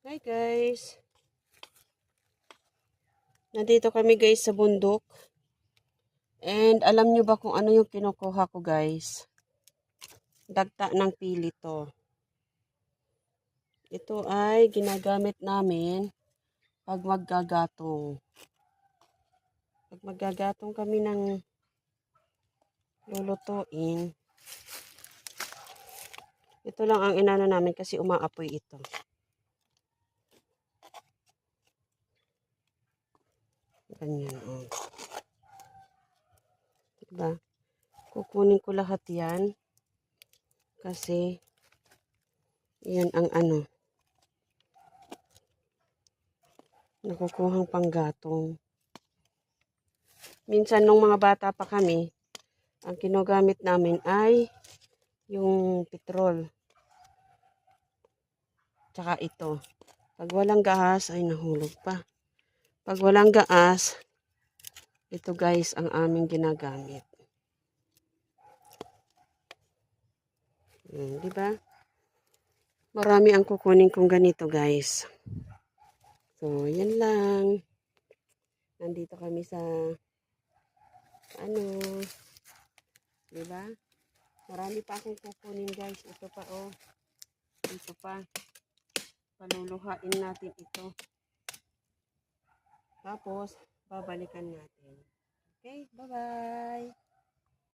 Hi guys. Nandito kami guys sa bundok. And alam nyo ba kung ano yung kinukuha ko guys? Dagta ng pili to. Ito ay ginagamit namin pag maggagatong. Pag maggagatong kami ng lulutuin. Ito lang ang inano namin kasi umaapoy ito. Ganyan oh. Diba? Kukunin ko lahat yan. Kasi yan ang nakukuhang panggatong. Minsan nung mga bata pa kami, ang kinogamit namin ay yung petrol. Tsaka ito. Pag walang gas, ay nahulog pa. Pag walang gas, ito guys ang aming ginagamit. Di ba? Marami ang kukunin kong ganito guys. So, yan lang. Nandito kami sa di ba? Marami pa akong kukunin guys. Ito pa oh. Ito pa. Paluluhain natin ito. Tapos, babalikan natin. Okay, bye-bye.